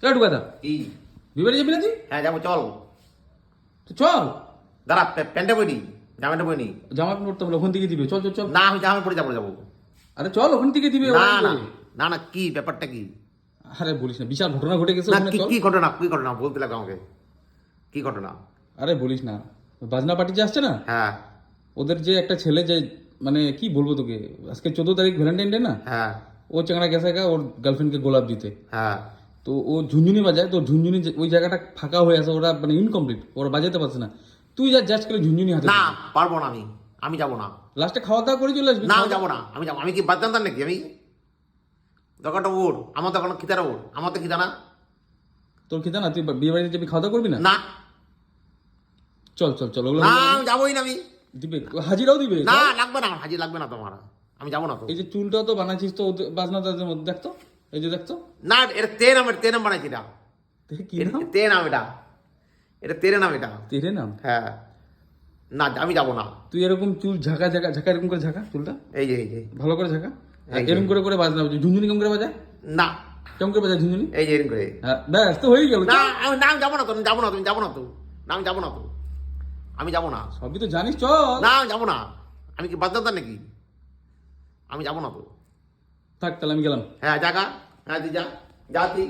একটু কথা কি বিবাড়ি যাবি না তুই? হ্যাঁ যাবো চল। তো চল। দাঁড়া প্যান্টে বইনি, জামাটা বইনি। জামা প্যান্ট পরতে হবে, ওখান থেকে দিবে। চল চল চল। না আমি জামা পরে যাবো যাবো। আরে চল, ওখান থেকে দিবে। না ওখান না থেকে। না না কি ব্যাপারটা কি? আরে বলিস না, বিশাল ঘটনা ঘটে গেছে না ওখানে। কি চল। কি ঘটনা, কি ঘটনা বলতে লাগবে আমাকে, কি ঘটনা? আরে বলিস না, বাজনা পার্টি যে আসছে না, হ্যাঁ ওদের যে একটা ছেলে যে, মানে কি বলবো তোকে, আজকে 14 তারিখ ভ্যালেন্টাইন ডে না, হ্যাঁ ও চাংড়া গেছে গা ওর গার্লফ্রেন্ডকে গোলাপ দিতে। হ্যাঁ তো ও ঝুনঝুনি বাজায়, তো ঝুনঝুনি ওই জায়গাটা ফাঁকা হয়ে আছে, ওরা মানে ইনকমপ্লিট, ওরা বাজাতে পারছে না। তুই যা জাস্ট করে ঝুনঝুনি হাতে। না পারবো না, আমি যাবো না। লাস্টে খাওয়া দাওয়া করে চলে আসবি। না আমি যাবো না, আমি যাবো। আমি কি বাদ জানতাম নাকি? আমি দোকানটা ওর, আমার দোকান খিতারা ওর, আমার তো খিতা না। তোর খেতে না, তুই বিয়ে বাড়িতে যাবি, খাওয়া দাওয়া করবি না? না চল চল চল, ওগুলো না আমি যাবোই না। আমি দিবে, হাজিরাও দিবে। না লাগবে না, হাজির লাগবে না তোমার। আমি যাবো না তো। এই যে চুলটাও তো বানাচ্ছিস তো বাজনা তাদের মধ্যে, দেখতো, এই যে দেখতো। না এটা তে নাম বানাইছি। এটা কি নাম? তে নাম, এটা তেরে নাম এটা। তেরে নাম? হ্যাঁ না আমি যাবো না। তুই এরকম চুল ঝাঁকা ঝাঁকা ঝাঁকা, এরকম করে ঝাঁকা চুলটা, এই যে ভালো করে ঝাঁকা। এই যে। এরকম করে করে বাজনা বাজে, ঝুনঝুনি কেমন করে বাজায়? না কেমন করে বাজায় ঝুনঝুনি? এই যে এরকম করে। হ্যাঁ ব্যাস, তো হয়ে গেল। না আমি যাবো না তো, যাবো না, তুমি যাবো না তো। না আমি যাবো না তো, আমি যাবো না। সবই তো জানিস, চল। না আমি যাবো না। আমি কি বাদ জানতাম নাকি? আমি যাবো না তো। থাক তাহলে, আমি গেলাম। হ্যাঁ জাগা, হ্যাঁ তুই যা, যা তুই।